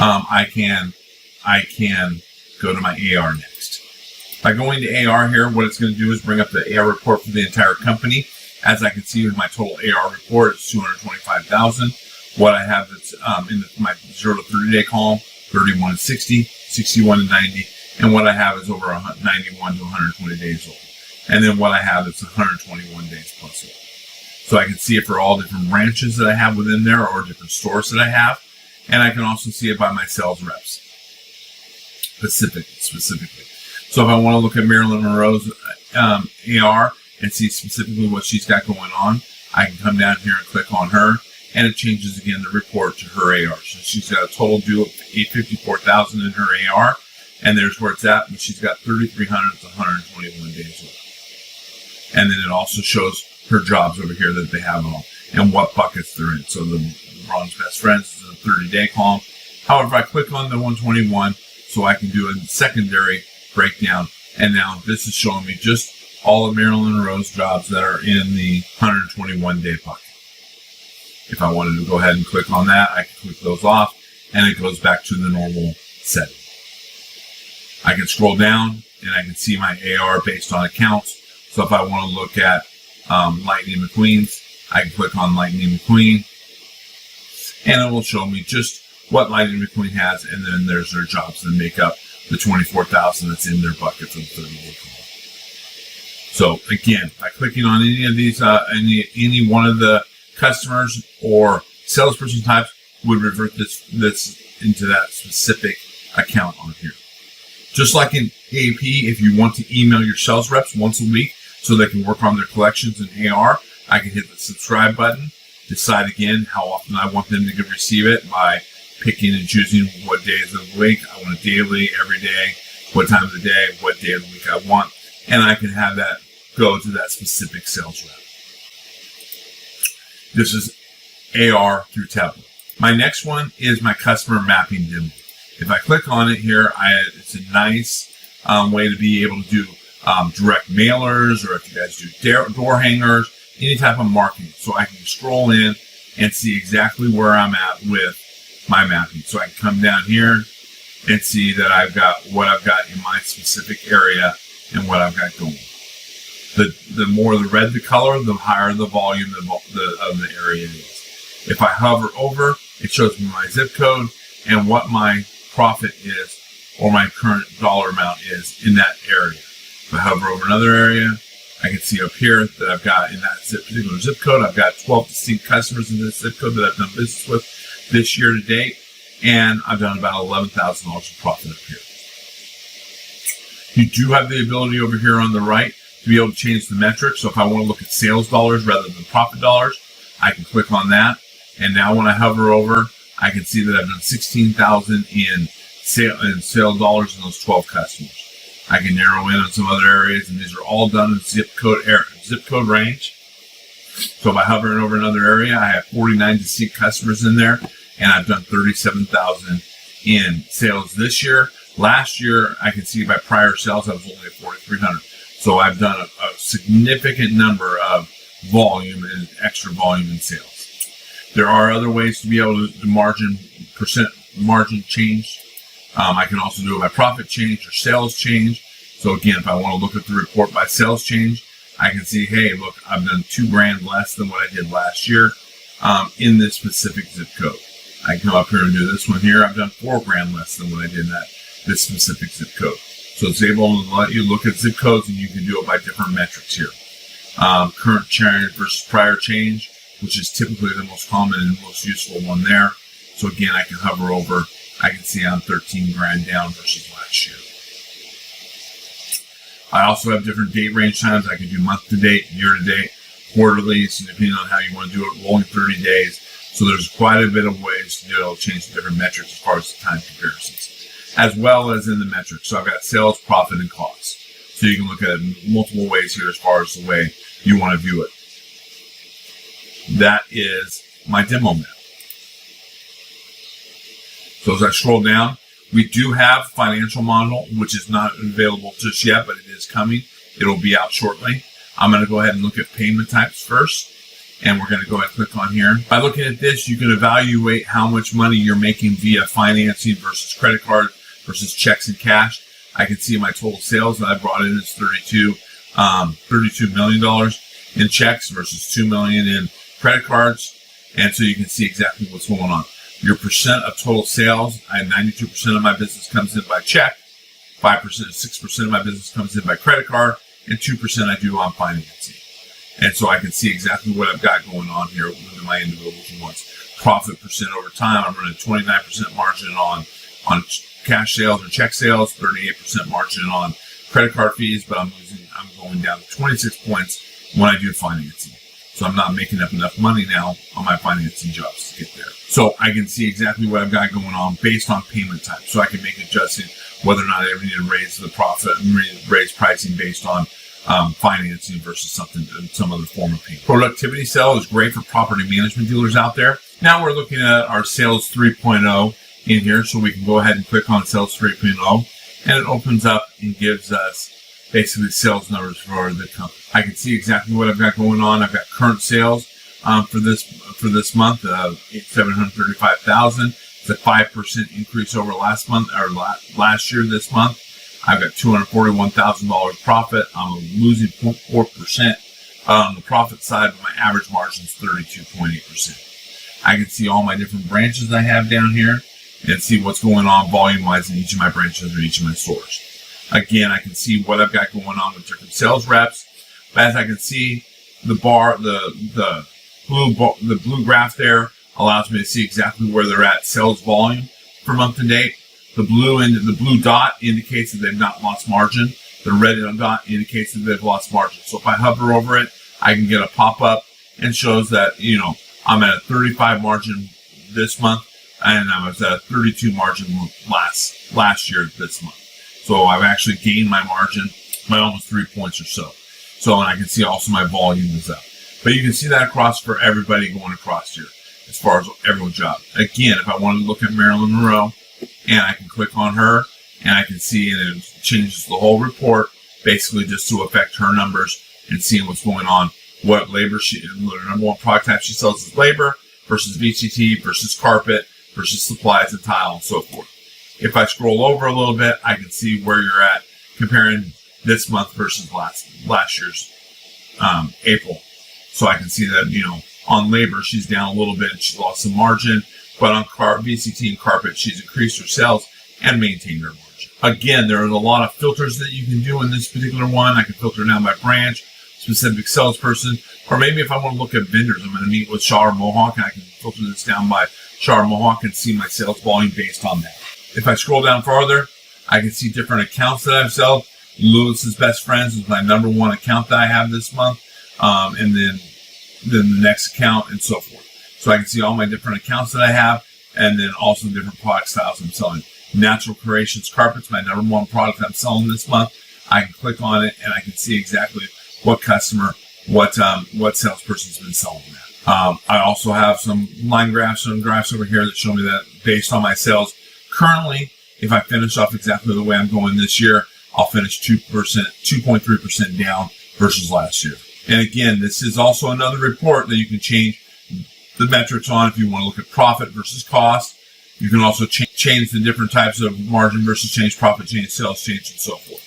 I can go to my AR next. By going to AR here, what it's going to do is bring up the AR report for the entire company. As I can see with my total AR report, it's 225,000. What I have that's in my 0 to 30 day column, 31 to 60, 61 to 90, and what I have is over 91 to 120 days old. And then what I have is 121 days plus old. So I can see it for all different branches that I have within there or different stores that I have. And I can also see it by my sales reps, specifically. So if I want to look at Marilyn Monroe's AR and see specifically what she's got going on, I can come down here and click on her, and it changes again the report to her AR. So she's got a total due of $854,000 in her AR, and there's where it's at, but she's got 3,300 to 121 days old. And then it also shows her jobs over here that they have on and what buckets they're in. So the Ron's Best Friends is a 30-day column. However, I click on the 121 so I can do a secondary breakdown, and now this is showing me just all of Marilyn Monroe's jobs that are in the 121-day bucket. If I wanted to go ahead and click on that, I can click those off, and it goes back to the normal setting. I can scroll down, and I can see my AR based on accounts. So if I want to look at Lightning McQueen's, I can click on Lightning McQueen, and it will show me just what Lightning McQueen has, and then there's their jobs that make up the 24,000 that's in their bucket for the 30-day column. So again, by clicking on any of these, any one of the customers or salesperson types would revert this into that specific account on here. Just like in AP, if you want to email your sales reps once a week so they can work on their collections in AR, I can hit the subscribe button, decide again how often I want them to receive it by picking and choosing what days of the week. I want it daily, every day, what time of the day, what day of the week I want, and I can have that go to that specific sales rep. This is AR through Tableau. My next one is my customer mapping demo. If I click on it here, it's a nice way to be able to do direct mailers, or if you guys do door hangers, any type of marketing. So I can scroll in and see exactly where I'm at with my mapping. So I can come down here and see that I've got what I've got in my specific area and what I've got going. The more the red the color, the higher the volume of the area is. If I hover over, it shows me my zip code and what my profit is or my current dollar amount is in that area. If I hover over another area, I can see up here that I've got in that particular zip code, I've got 12 distinct customers in this zip code that I've done business with this year to date, and I've done about $11,000 of profit up here. You do have the ability over here on the right to be able to change the metrics. So if I want to look at sales dollars rather than profit dollars, I can click on that. And now when I hover over, I can see that I've done $16,000 in sales dollars in those 12 customers. I can narrow in on some other areas, and these are all done in zip code range. So by hovering over another area, I have 49 distinct customers in there, and I've done $37,000 in sales this year. Last year, I can see by prior sales, I was only at 4,300. So I've done a significant number of volume and extra volume in sales. There are other ways to be able to do margin change. I can also do it by profit change or sales change. So again, if I want to look at the report by sales change, I can see, hey, look, I've done $2,000 less than what I did last year in this specific zip code. I can come up here and do this one here. I've done $4,000 less than what I did in this specific zip code. So it's able to let you look at zip codes, and you can do it by different metrics here. Current change versus prior change, which is typically the most common and most useful one there. So again, I can hover over. I can see I'm $13,000 down versus last year. I also have different date range times. I can do month to date, year to date, quarterly, so depending on how you want to do it, rolling 30 days. So there's quite a bit of ways to be able to change the different metrics as far as the time comparisons, as well as in the metrics. So I've got sales, profit, and cost. So you can look at it multiple ways here as far as the way you want to view it. That is my demo map. So as I scroll down, we do have financial model, which is not available just yet, but it is coming. It will be out shortly. I'm going to go ahead and look at payment types first. and we're going to go ahead and click on here. By looking at this, you can evaluate how much money you're making via financing versus credit card versus checks and cash. I can see my total sales that I brought in is $32 million in checks versus $2 million in credit cards. And so you can see exactly what's going on. Your percent of total sales, I have 92% of my business comes in by check, 6% of my business comes in by credit card, and 2% I do on financing. And so I can see exactly what I've got going on here with my individual ones. Profit percent over time, I'm running 29% margin on cash sales or check sales, 38% margin on credit card fees, but I'm going down to 26 points when I do financing. So I'm not making up enough money now on my financing jobs to get there. So I can see exactly what I've got going on based on payment type. So I can make adjustments whether or not I ever need to raise the profit and raise pricing based on financing versus some other form of payment. Productivity cell is great for property management dealers out there. Now we're looking at our sales 3.0 in here. So we can go ahead and click on sales 3.0 and it opens up and gives us basically sales numbers for the company. I can see exactly what I've got going on. I've got current sales for this month of $735,000. It's a 5% increase over last month or last year. This month, I've got $241,000 profit. I'm losing 0.4% on the profit side, but my average margin is 32.8%. I can see all my different branches I have down here and see what's going on volume-wise in each of my branches or each of my stores. Again, I can see what I've got going on with different sales reps. But as I can see, the blue graph there allows me to see exactly where they're at sales volume for month to date. The blue dot indicates that they've not lost margin. The red dot indicates that they've lost margin. So if I hover over it, I can get a pop-up and shows that, I'm at a 35 margin this month and I was at a 32 margin last year this month. So I've actually gained my margin by almost 3 points or so. And I can see also my volume is up. But you can see that across for everybody going across here as far as everyone's job. Again, if I want to look at Marilyn Monroe, and I can click on her, and I can see, and it changes the whole report, basically just to affect her numbers and seeing what's going on. What labor the number one product type she sells is labor versus VCT versus carpet versus supplies and tile and so forth. If I scroll over a little bit, I can see where you're at comparing this month versus last year's April. So I can see that, on labor, she's down a little bit and she's lost some margin, but on VCT and carpet, she's increased her sales and maintained her margin. Again, there are a lot of filters that you can do in this particular one. I can filter down by branch, specific salesperson, or maybe if I want to look at vendors, I'm going to meet with Shaw or Mohawk, and I can filter this down by Shaw or Mohawk and see my sales volume based on that. If I scroll down farther, I can see different accounts that I've sold. Lewis's Best Friends is my number one account that I have this month, and then the next account and so forth. So I can see all my different accounts that I have, and then also different product styles I'm selling. Natural Creations Carpets, my number one product I'm selling this month. I can click on it and I can see exactly what customer, what salesperson's been selling that. I also have some line graphs and graphs over here that show me that based on my sales. Currently, if I finish off exactly the way I'm going this year, I'll finish 2.3% down versus last year. And again, this is also another report that you can change the metrics on if you want to look at profit versus cost. You can also change the different types of margin versus change profit, change sales, change, and so forth.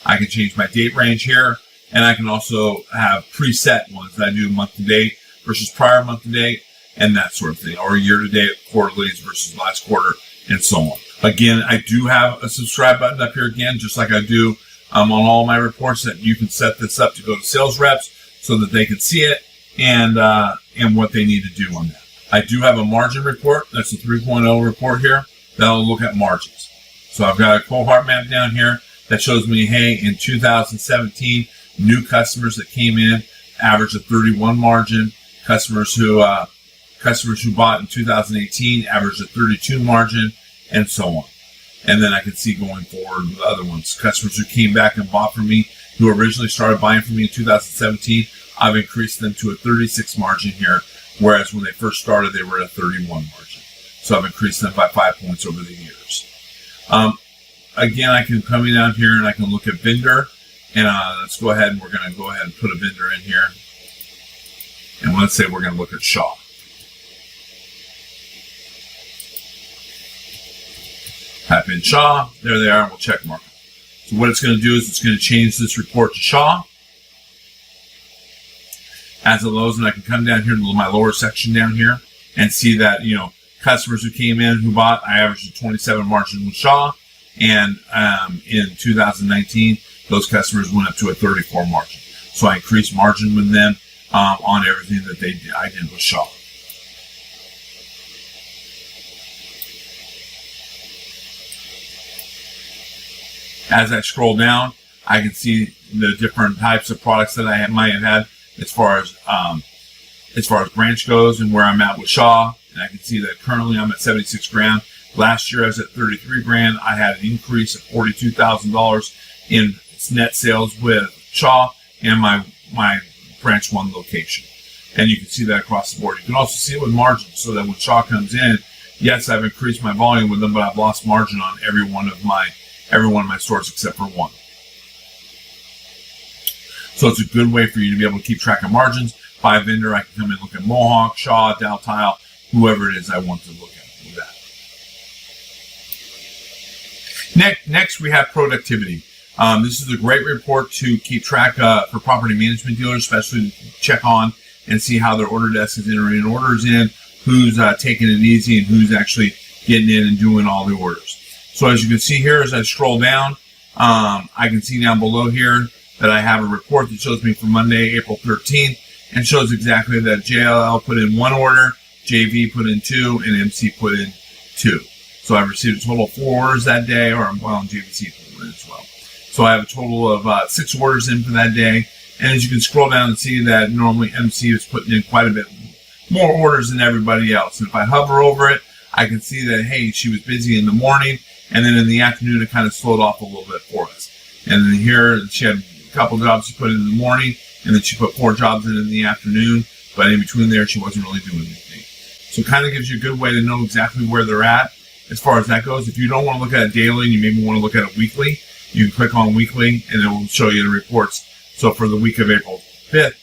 I can change my date range here, and I can also have preset ones that I do month to date versus prior month to date, and that sort of thing, or year to date, quarterlies versus last quarter, and so on. Again, I do have a subscribe button up here again, just like I do on all my reports, that you can set this up to go to sales reps so that they can see it and what they need to do on that. I do have a margin report. That's a 3.0 report here. That'll look at margins. So I've got a cohort map down here that shows me, hey, in 2017, new customers that came in, average of 31 margin. Customers who bought in 2018, average of 32 margin, and so on. And then I can see going forward with other ones. Customers who came back and bought from me, who originally started buying from me in 2017, I've increased them to a 36 margin here, whereas when they first started, they were at a 31 margin. So I've increased them by 5 points over the years. Again, I can come down here and I can look at vendor, and let's go ahead and we're going to go ahead and put a vendor in here. And let's say we're going to look at Shaw. Type in Shaw. There they are, and we'll check mark them. So what it's going to do is it's going to change this report to Shaw. As it loads, and I can come down here to my lower section down here and see that, customers who came in who bought, I averaged a 27 margin with Shaw. And in 2019, those customers went up to a 34 margin. So I increased margin with them on everything that I did with Shaw. As I scroll down, I can see the different types of products that I might have had as far as branch goes and where I'm at with Shaw. And I can see that currently I'm at 76 grand. Last year I was at 33 grand. I had an increase of $42,000 in net sales with Shaw and my branch 1 location. And you can see that across the board. You can also see it with margins, so that when Shaw comes in, yes, I've increased my volume with them, but I've lost margin on every one of my stores except for one. So it's a good way for you to be able to keep track of margins. By vendor, I can come in and look at Mohawk, Shaw, Dow Tile, whoever it is I want to look at with that. Next, we have productivity. This is a great report to keep track for property management dealers, especially to check on and see how their order desk is entering orders in, who's taking it easy, and who's actually getting in and doing all the orders. So as you can see here, as I scroll down, I can see down below here that I have a report that shows me for Monday, April 13th, and shows exactly that JLL put in 1 order, JV put in 2, and MC put in 2. So I received a total of 4 orders that day, and JVC put in as well. So I have a total of 6 orders in for that day. And as you can scroll down and see that normally MC is putting in quite a bit more orders than everybody else. And if I hover over it, I can see that, hey, she was busy in the morning, and then in the afternoon it kind of slowed off a little bit for us. And then here she had a couple jobs she put in the morning, and then she put 4 jobs in the afternoon, but in between there she wasn't really doing anything. So it kind of gives you a good way to know exactly where they're at as far as that goes. If you don't want to look at it daily and you maybe want to look at it weekly, you can click on weekly and it will show you the reports. So for the week of April 5th,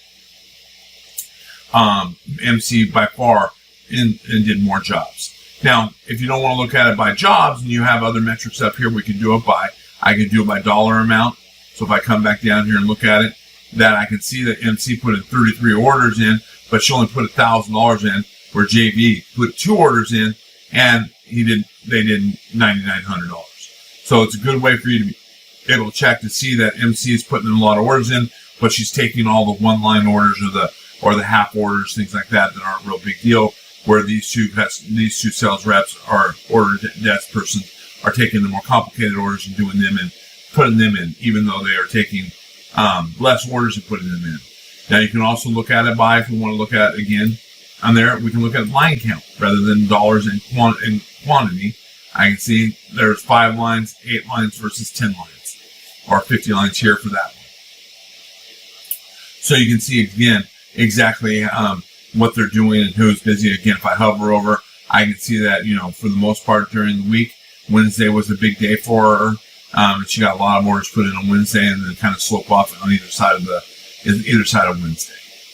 MC by far and did more jobs. Now, if you don't want to look at it by jobs and you have other metrics up here, we can do it by, I can do it by dollar amount. So if I come back down here and look at it, that I can see that MC put in 33 orders in, but she only put $1,000 in, where JV put 2 orders in and they did $9,900. So it's a good way for you to be able to check to see that MC is putting in a lot of orders in, but she's taking all the one-line orders or the half orders, things like that aren't a real big deal, where these two sales reps or order desk persons are taking the more complicated orders and doing them and putting them in, even though they are taking less orders and putting them in. Now you can also look at it by, if we want to look at it again on there, we can look at line count rather than dollars in quantity. I can see there's 5 lines, 8 lines versus 10 lines, or 50 lines here for that one. So you can see again exactly what they're doing and who's busy. Again, if I hover over, I can see that, for the most part during the week, Wednesday was a big day for her. And she got a lot of orders put in on Wednesday and then kind of slope off on either side of Wednesday.